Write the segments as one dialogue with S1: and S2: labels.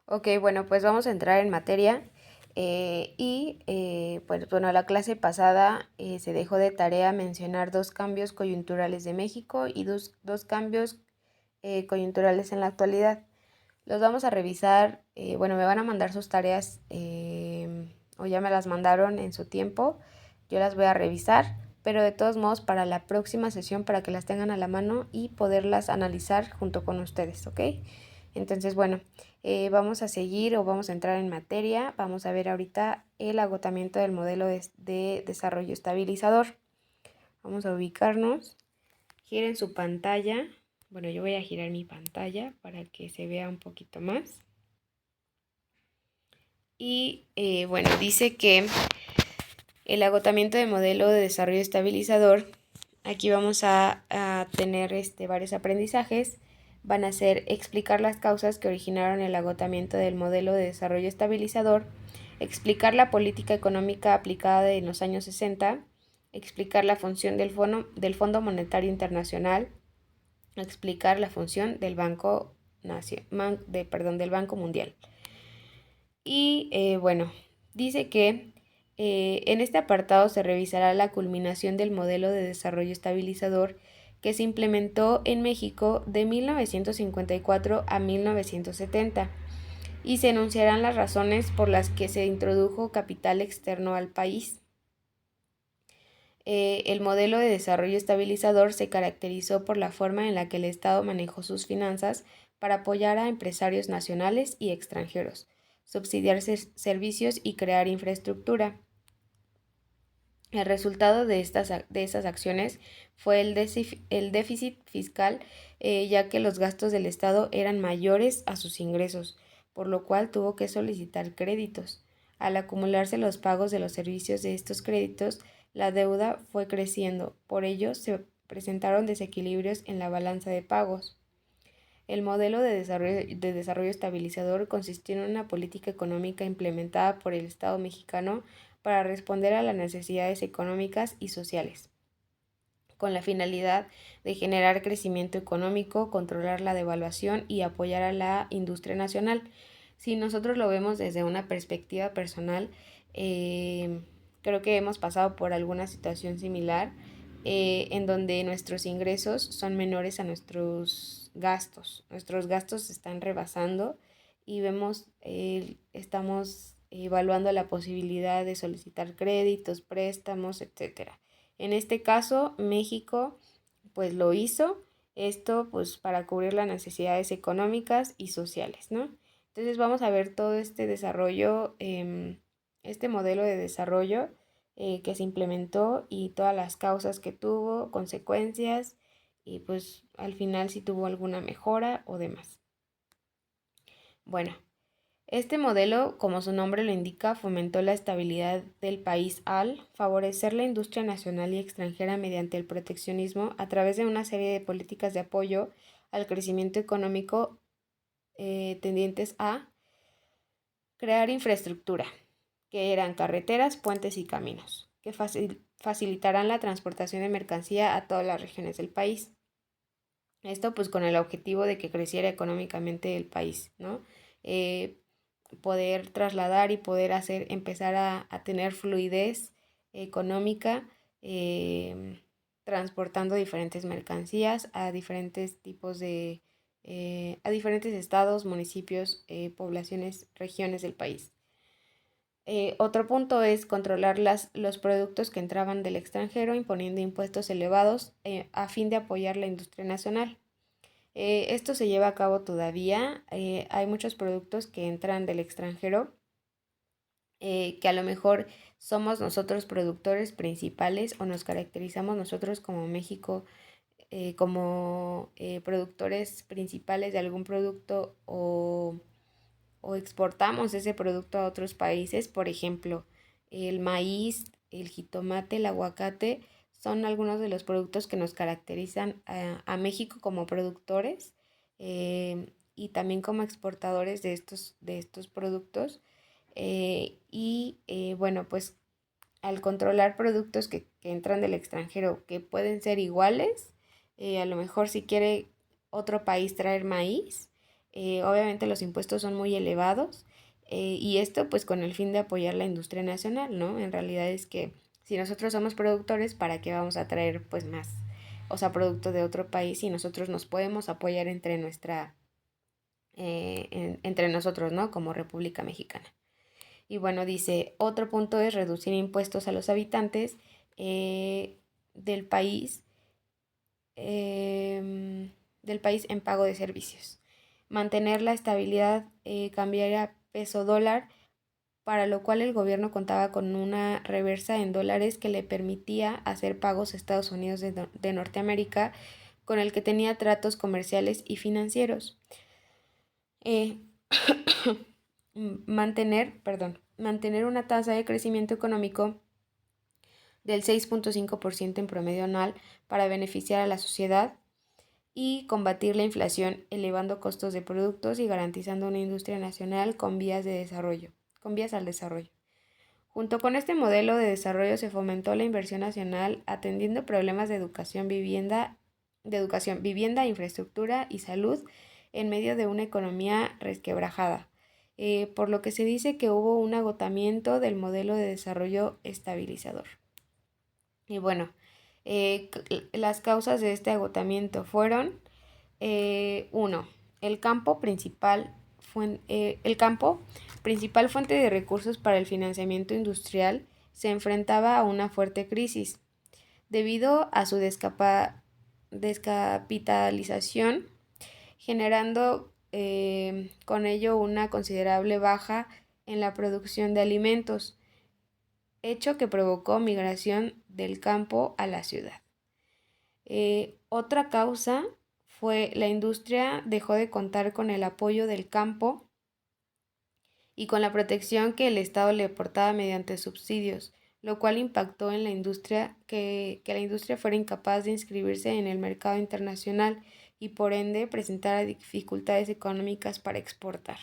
S1: Ok, bueno, pues vamos a entrar en materia. Pues bueno, la clase pasada se dejó de tarea mencionar dos cambios coyunturales de México y dos cambios coyunturales en la actualidad. Los vamos a revisar, bueno, me van a mandar sus tareas o ya me las mandaron en su tiempo. Yo las voy a revisar, pero de todos modos para la próxima sesión para que las tengan a la mano y poderlas analizar junto con ustedes, ¿ok? Entonces, bueno, vamos a seguir o vamos a entrar en materia. Vamos a ver ahorita el agotamiento del modelo de desarrollo estabilizador. Vamos a ubicarnos. Giren su pantalla. Bueno, yo voy a girar mi pantalla para que se vea un poquito más. Y bueno, dice que el agotamiento del modelo de desarrollo estabilizador, aquí vamos a tener varios aprendizajes. Van a ser explicar las causas que originaron el agotamiento del modelo de desarrollo estabilizador, explicar la política económica aplicada en los años 60, explicar la función del Fondo Monetario Internacional, explicar la función del del Banco Mundial. Y bueno, dice que en este apartado se revisará la culminación del modelo de desarrollo estabilizador que se implementó en México de 1954 a 1970 y se enunciarán las razones por las que se introdujo capital externo al país. El modelo de desarrollo estabilizador se caracterizó por la forma en la que el Estado manejó sus finanzas para apoyar a empresarios nacionales y extranjeros, subsidiar servicios y crear infraestructura. El resultado de esas acciones fue el déficit fiscal, ya que los gastos del Estado eran mayores a sus ingresos, por lo cual tuvo que solicitar créditos. Al acumularse los pagos de los servicios de estos créditos, la deuda fue creciendo. Por ello, se presentaron desequilibrios en la balanza de pagos. El modelo de desarrollo estabilizador consistió en una política económica implementada por el Estado mexicano para responder a las necesidades económicas y sociales, con la finalidad de generar crecimiento económico, controlar la devaluación y apoyar a la industria nacional. Si nosotros lo vemos desde una perspectiva personal, creo que hemos pasado por alguna situación similar en donde nuestros ingresos son menores a nuestros gastos. Nuestros gastos se están rebasando y estamos evaluando la posibilidad de solicitar créditos, préstamos, etcétera. En este caso, México pues lo hizo, esto pues para cubrir las necesidades económicas y sociales, ¿no? Entonces vamos a ver todo este desarrollo, este modelo de desarrollo que se implementó y todas las causas que tuvo, consecuencias y pues al final si tuvo alguna mejora o demás. Bueno, este modelo, como su nombre lo indica, fomentó la estabilidad del país al favorecer la industria nacional y extranjera mediante el proteccionismo a través de una serie de políticas de apoyo al crecimiento económico tendientes a crear infraestructura, que eran carreteras, puentes y caminos, que facilitarán la transportación de mercancía a todas las regiones del país. Esto pues con el objetivo de que creciera económicamente el país, ¿no? Eh, Poder trasladar y poder empezar a tener fluidez económica, transportando diferentes mercancías a diferentes tipos a diferentes estados, municipios, poblaciones, regiones del país. Otro punto es controlar los productos que entraban del extranjero, imponiendo impuestos elevados a fin de apoyar la industria nacional. Esto se lleva a cabo todavía. Hay muchos productos que entran del extranjero que a lo mejor somos nosotros productores principales o nos caracterizamos nosotros como México como productores principales de algún producto o exportamos ese producto a otros países. Por ejemplo, el maíz, el jitomate, el aguacate son algunos de los productos que nos caracterizan a México como productores y también como exportadores de estos productos. Bueno, pues al controlar productos que entran del extranjero que pueden ser iguales, a lo mejor si quiere otro país traer maíz, Obviamente los impuestos son muy elevados y esto pues con el fin de apoyar la industria nacional, ¿no? En realidad es que si nosotros somos productores, ¿para qué vamos a traer pues más, o sea, producto de otro país y nosotros nos podemos apoyar entre nosotros, ¿no? Como República Mexicana. Y bueno, dice, otro punto es reducir impuestos a los habitantes del país, del país en pago de servicios. Mantener la estabilidad cambiaria peso dólar, para lo cual el gobierno contaba con una reversa en dólares que le permitía hacer pagos a Estados Unidos de Norteamérica, con el que tenía tratos comerciales y financieros. Eh, mantener una tasa de crecimiento económico del 6.5% en promedio anual para beneficiar a la sociedad y combatir la inflación, elevando costos de productos y garantizando una industria nacional con vías al desarrollo. Junto con este modelo de desarrollo se fomentó la inversión nacional atendiendo problemas de educación, vivienda, infraestructura y salud en medio de una economía resquebrajada, por lo que se dice que hubo un agotamiento del modelo de desarrollo estabilizador. Y bueno, las causas de este agotamiento fueron, uno, el campo principal fuente de recursos para el financiamiento industrial, se enfrentaba a una fuerte crisis. Debido a su descapitalización, generando con ello una considerable baja en la producción de alimentos, hecho que provocó migración del campo a la ciudad. Otra causa fue la industria dejó de contar con el apoyo del campo y con la protección que el Estado le aportaba mediante subsidios, lo cual impactó en la industria, que la industria fuera incapaz de inscribirse en el mercado internacional y por ende presentara dificultades económicas para exportar.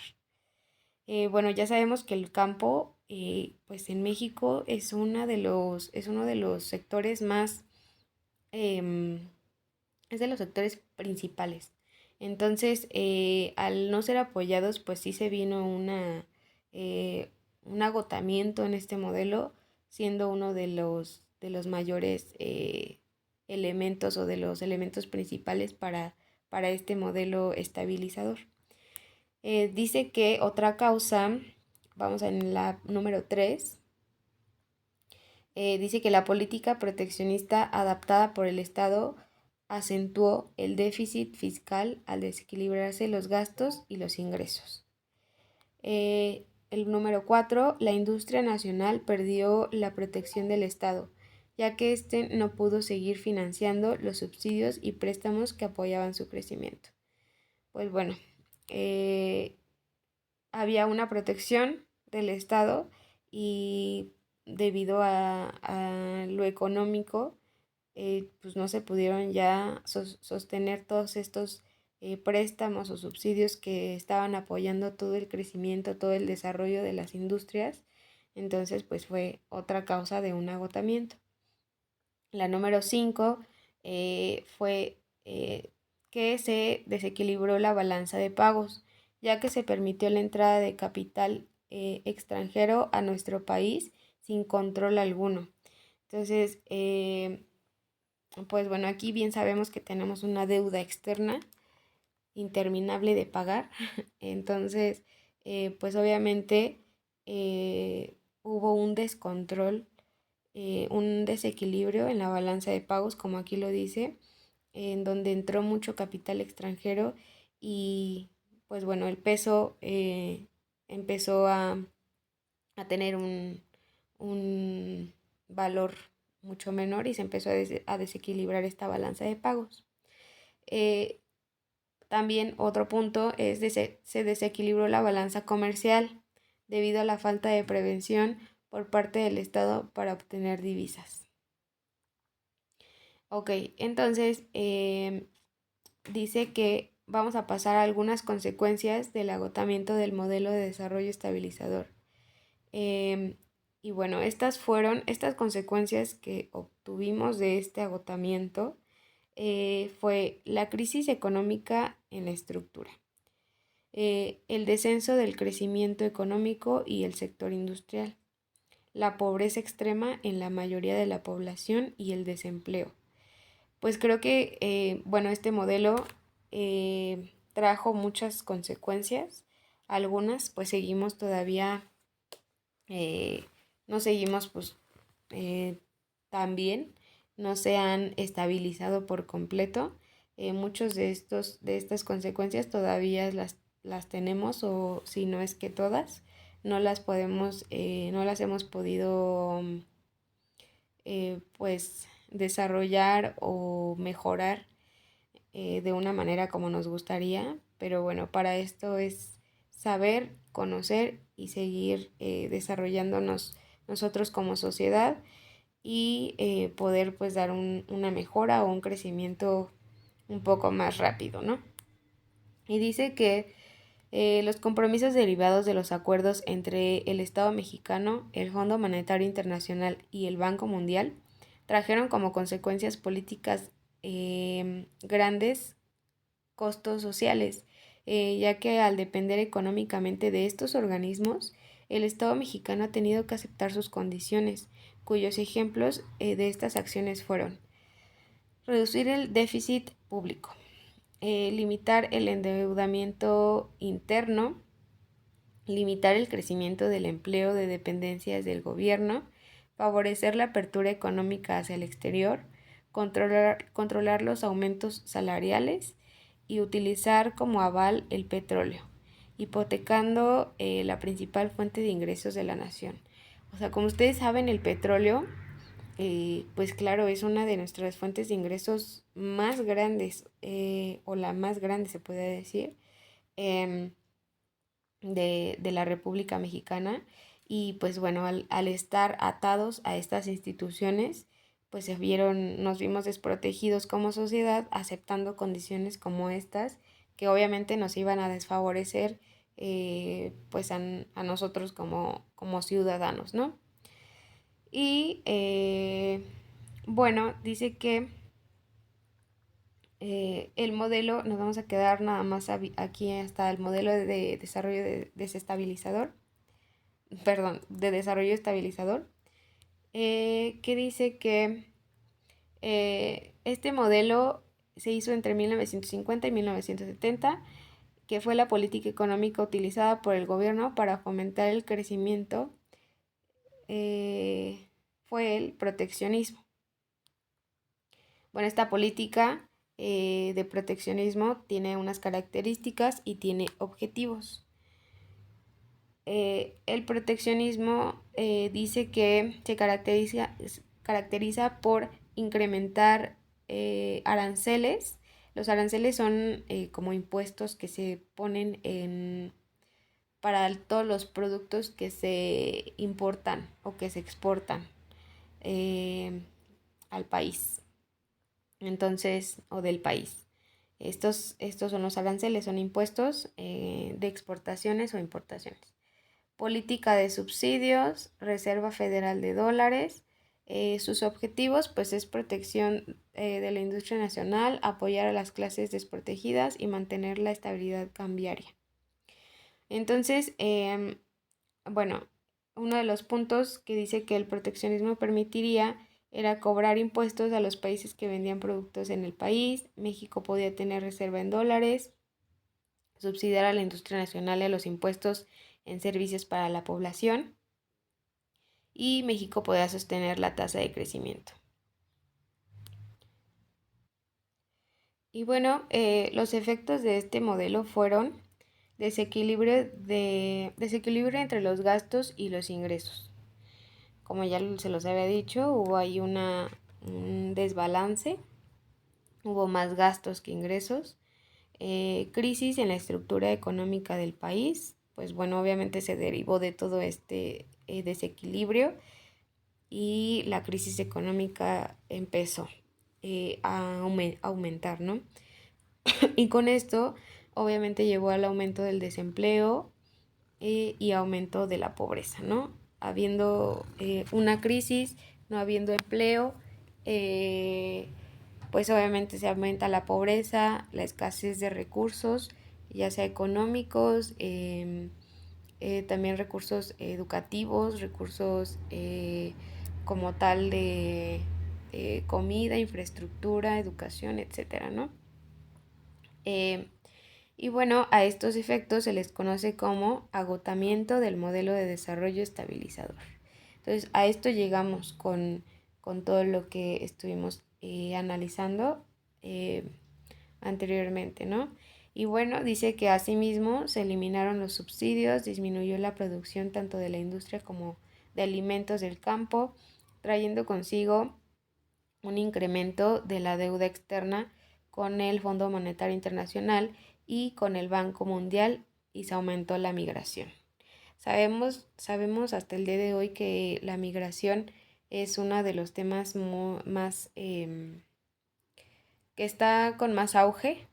S1: Bueno, ya sabemos que el campo, pues en México es uno de los sectores más, em, es de los sectores principales. Entonces, al no ser apoyados, pues sí se vino un agotamiento en este modelo, siendo uno de los mayores elementos o de los elementos principales para este modelo estabilizador. Dice que otra causa, vamos en la número 3, dice que la política proteccionista adaptada por el Estado acentuó el déficit fiscal al desequilibrarse los gastos y los ingresos. El número 4, la industria nacional perdió la protección del Estado, ya que éste no pudo seguir financiando los subsidios y préstamos que apoyaban su crecimiento. Pues bueno, había una protección del Estado y debido a lo económico, pues no se pudieron ya sostener todos estos préstamos o subsidios que estaban apoyando todo el crecimiento, todo el desarrollo de las industrias. Entonces, pues fue otra causa de un agotamiento. La número 5 fue que se desequilibró la balanza de pagos, ya que se permitió la entrada de capital extranjero a nuestro país sin control alguno. Entonces, pues bueno, aquí bien sabemos que tenemos una deuda externa interminable de pagar. Entonces, pues obviamente hubo un descontrol, un desequilibrio en la balanza de pagos, como aquí lo dice, en donde entró mucho capital extranjero y pues bueno, el peso empezó a tener un valor mucho menor y se empezó a desequilibrar esta balanza de pagos. También otro punto es que se desequilibró la balanza comercial debido a la falta de prevención por parte del Estado para obtener divisas. Ok, entonces dice que vamos a pasar a algunas consecuencias del agotamiento del modelo de desarrollo estabilizador. Y bueno, estas consecuencias que obtuvimos de este agotamiento. Fue la crisis económica en la estructura. el descenso del crecimiento económico y el sector industrial, la pobreza extrema en la mayoría de la población y el desempleo. Pues creo que, bueno, este modelo trajo muchas consecuencias. Algunas pues seguimos todavía, eh, no seguimos pues eh, tan bien, no se han estabilizado por completo. Muchos de estas consecuencias todavía las tenemos, o si no es que todas, no las hemos podido pues desarrollar o mejorar de una manera como nos gustaría, pero bueno, para esto es saber, conocer y seguir desarrollándonos nosotros como sociedad, y poder pues dar una mejora o un crecimiento un poco más rápido, ¿no? Y dice que los compromisos derivados de los acuerdos entre el Estado mexicano, el Fondo Monetario Internacional y el Banco Mundial trajeron como consecuencias políticas grandes costos sociales, ya que al depender económicamente de estos organismos, el Estado mexicano ha tenido que aceptar sus condiciones, cuyos ejemplos de estas acciones fueron reducir el déficit público, limitar el endeudamiento interno, limitar el crecimiento del empleo de dependencias del gobierno, favorecer la apertura económica hacia el exterior, controlar los aumentos salariales y utilizar como aval el petróleo, hipotecando la principal fuente de ingresos de la nación. O sea, como ustedes saben, el petróleo, pues claro, es una de nuestras fuentes de ingresos más grandes, o la más grande se puede decir, eh, de la República Mexicana. Y pues bueno, al estar atados a estas instituciones, pues nos vimos desprotegidos como sociedad, aceptando condiciones como estas, que obviamente nos iban a desfavorecer pues a nosotros como ciudadanos, ¿no? Y bueno, dice que el modelo, nos vamos a quedar nada más aquí hasta el modelo de desarrollo desestabilizador, perdón, de desarrollo estabilizador, que dice que este modelo se hizo entre 1950 y 1970, que fue la política económica utilizada por el gobierno para fomentar el crecimiento, fue el proteccionismo. Bueno, esta política de proteccionismo tiene unas características y tiene objetivos. El proteccionismo dice que se caracteriza por incrementar aranceles. Los aranceles son como impuestos que se ponen para todos los productos que se importan o que se exportan al país. Entonces, o del país. Estos son los aranceles, son impuestos de exportaciones o importaciones. Política de subsidios, Reserva Federal de Dólares. Sus objetivos pues es protección de la industria nacional, apoyar a las clases desprotegidas y mantener la estabilidad cambiaria. Entonces, bueno, uno de los puntos que dice que el proteccionismo permitiría era cobrar impuestos a los países que vendían productos en el país. México podía tener reserva en dólares, subsidiar a la industria nacional y a los impuestos en servicios para la población, y México podía sostener la tasa de crecimiento. Y bueno, los efectos de este modelo fueron desequilibrio entre los gastos y los ingresos. Como ya se los había dicho, hubo ahí un desbalance, hubo más gastos que ingresos. Crisis en la estructura económica del país, pues bueno, obviamente se derivó de todo este desequilibrio, y la crisis económica empezó a aumentar, ¿no? Y con esto obviamente llevó al aumento del desempleo y aumento de la pobreza, ¿no? Habiendo una crisis, no habiendo empleo, pues obviamente se aumenta la pobreza, la escasez de recursos ya sea económicos, también recursos educativos, recursos como tal de comida, infraestructura, educación, etcétera, ¿no? Y bueno, a estos efectos se les conoce como agotamiento del modelo de desarrollo estabilizador. Entonces, a esto llegamos con todo lo que estuvimos analizando anteriormente, ¿no? Y bueno, dice que asimismo se eliminaron los subsidios, disminuyó la producción tanto de la industria como de alimentos del campo, trayendo consigo un incremento de la deuda externa con el Fondo Monetario Internacional y con el Banco Mundial, y se aumentó la migración. Sabemos hasta el día de hoy que la migración es uno de los temas más que está con más auge,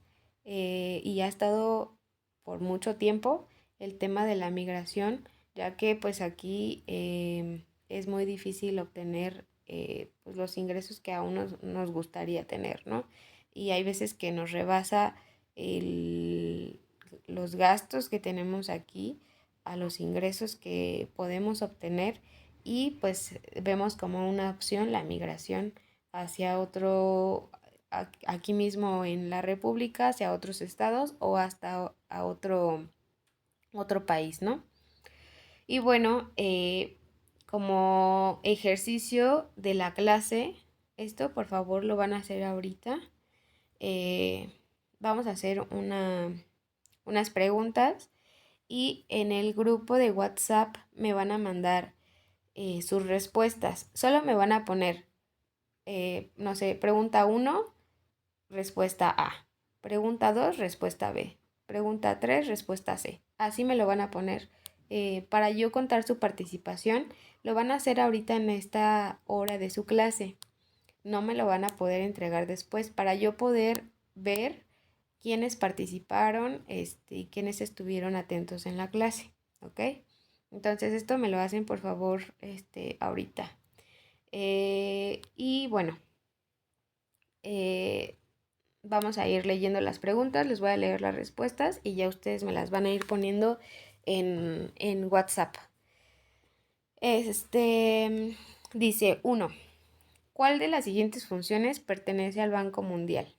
S1: y ha estado por mucho tiempo el tema de la migración, ya que pues aquí es muy difícil obtener pues los ingresos que a uno nos gustaría tener, ¿no? Y hay veces que nos rebasa los gastos que tenemos aquí a los ingresos que podemos obtener, y pues vemos como una opción la migración hacia otro, aquí mismo en la República, hacia otros estados o hasta a otro país, ¿no? Y bueno, como ejercicio de la clase, esto por favor lo van a hacer ahorita. Eh, Vamos a hacer unas preguntas, y en el grupo de WhatsApp me van a mandar sus respuestas. Solo me van a poner, no sé, pregunta 1, respuesta A. Pregunta 2, respuesta B. Pregunta 3, respuesta C. Así me lo van a poner. Para yo contar su participación, lo van a hacer ahorita en esta hora de su clase. No me lo van a poder entregar después, para yo poder ver quiénes participaron y quiénes estuvieron atentos en la clase. ¿Ok? Entonces esto me lo hacen por favor ahorita. Y bueno, vamos a ir leyendo las preguntas, les voy a leer las respuestas y ya ustedes me las van a ir poniendo en WhatsApp. Dice 1. ¿Cuál de las siguientes funciones pertenece al Banco Mundial?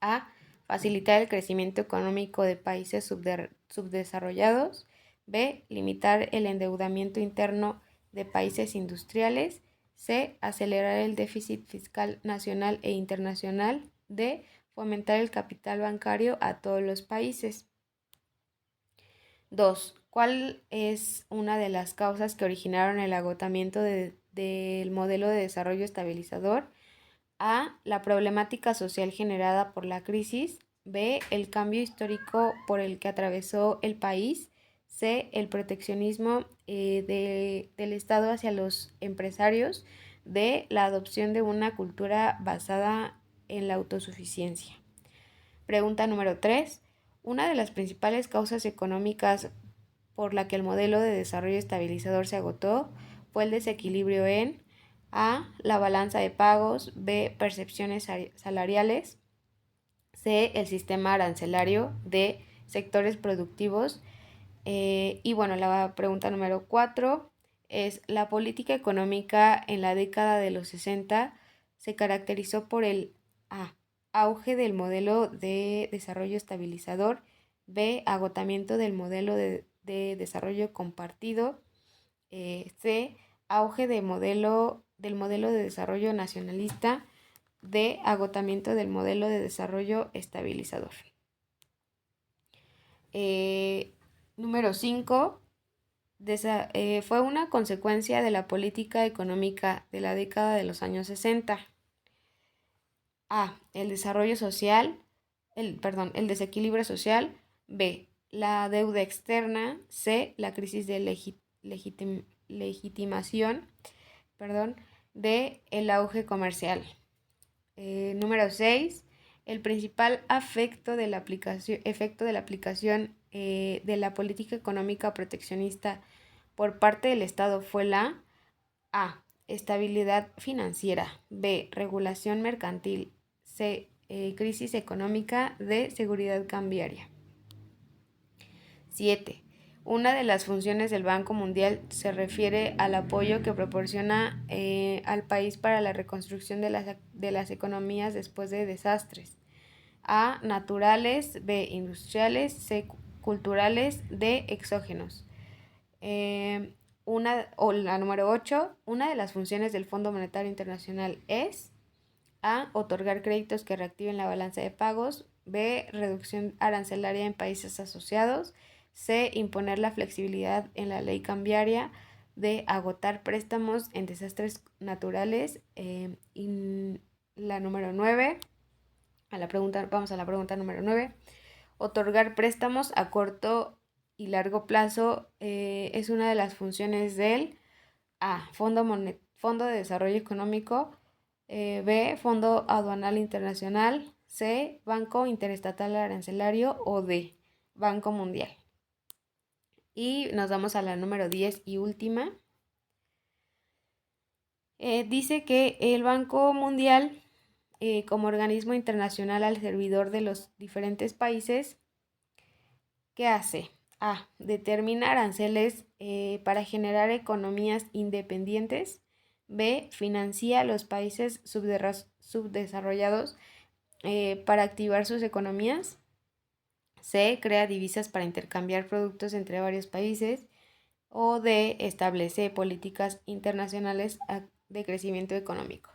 S1: A. Facilitar el crecimiento económico de países subdesarrollados. B. Limitar el endeudamiento interno de países industriales. C. Acelerar el déficit fiscal nacional e internacional. D. Fomentar el capital bancario a todos los países. 2. ¿Cuál es una de las causas que originaron el agotamiento del modelo de desarrollo estabilizador? A. La problemática social generada por la crisis. B. El cambio histórico por el que atravesó el país. C. El proteccionismo del Estado hacia los empresarios. D. La adopción de una cultura basada en la autosuficiencia. Pregunta número 3. Una de las principales causas económicas por la que el modelo de desarrollo estabilizador se agotó fue el desequilibrio en A. La balanza de pagos. B. Percepciones salariales. C. El sistema arancelario. D. Sectores productivos. Y bueno, la pregunta número 4 es: la política económica en la década de los 60 se caracterizó por el A. Auge del modelo de desarrollo estabilizador. B. Agotamiento del modelo de desarrollo compartido. C. Auge del modelo de desarrollo nacionalista. D. Agotamiento del modelo de desarrollo estabilizador. Número 5. Fue una consecuencia de la política económica de la década de los años 60. A. El desarrollo social, el desequilibrio social. B. La deuda externa. C. La crisis de legitimación. D. El auge comercial. Número 6. El principal efecto de la aplicación de la política económica proteccionista por parte del Estado fue la A. Estabilidad financiera. B. Regulación mercantil. C. Crisis económica. D. Seguridad cambiaria. 7. Una de las funciones del Banco Mundial se refiere al apoyo que proporciona al país para la reconstrucción de las economías después de desastres. A. Naturales. B. Industriales. C. Culturales. D. Exógenos. La número 8. Una de las funciones del Fondo Monetario Internacional es A. Otorgar créditos que reactiven la balanza de pagos. B. Reducción arancelaria en países asociados. C. Imponer la flexibilidad en la ley cambiaria. D. Agotar préstamos en desastres naturales. Y la número 9. Vamos a la pregunta número 9. Otorgar préstamos a corto y largo plazo es una de las funciones del A. Fondo de Desarrollo Económico. B. Fondo Aduanal Internacional. C. Banco Interestatal Arancelario. O D. Banco Mundial. Y nos vamos a la número 10 y última. Dice que el Banco Mundial, como organismo internacional al servidor de los diferentes países, ¿qué hace? A. Determina aranceles para generar economías independientes. B. Financia a los países subdesarrollados para activar sus economías. C. Crea divisas para intercambiar productos entre varios países. O D. Establece políticas internacionales de crecimiento económico.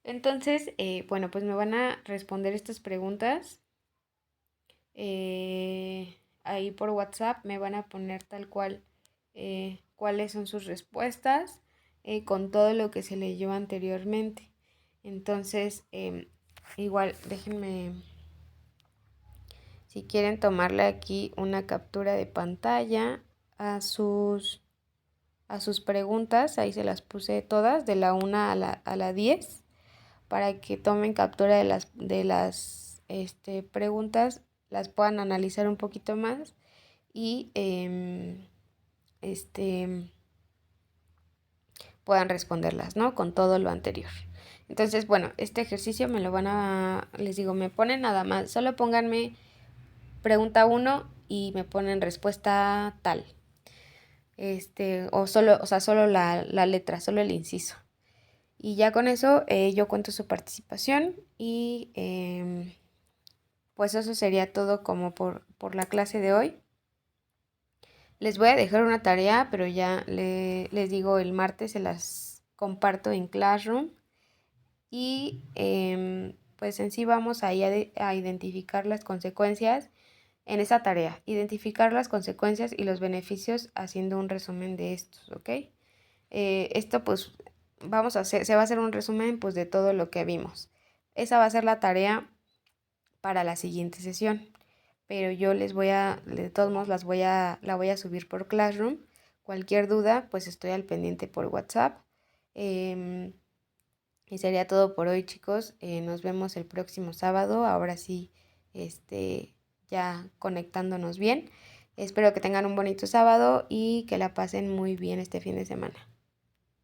S1: Entonces, bueno, pues me van a responder estas preguntas. Ahí por WhatsApp me van a poner tal cual cuáles son sus respuestas con todo lo que se leyó anteriormente. Entonces, igual déjenme, si quieren tomarle aquí una captura de pantalla a sus preguntas, ahí se las puse todas, de la 1 a la 10, para que tomen captura de las preguntas, las puedan analizar un poquito más y puedan responderlas, ¿no? Con todo lo anterior. Entonces, bueno, este ejercicio me lo van a, les digo, me ponen nada más, solo pónganme pregunta 1 y me ponen respuesta tal. Solo la letra, solo el inciso. Y ya con eso yo cuento su participación y pues eso sería todo como por la clase de hoy. Les voy a dejar una tarea, pero ya les digo, el martes se las comparto en Classroom. Y pues en sí vamos ahí a identificar las consecuencias en esa tarea. Identificar las consecuencias y los beneficios haciendo un resumen de estos, ¿ok? Esto pues se va a hacer un resumen pues de todo lo que vimos. Esa va a ser la tarea para la siguiente sesión. Pero yo de todos modos la voy a subir por Classroom. Cualquier duda, pues estoy al pendiente por WhatsApp. Y sería todo por hoy, chicos. Nos vemos el próximo sábado. Ahora sí, ya conectándonos bien. Espero que tengan un bonito sábado y que la pasen muy bien este fin de semana.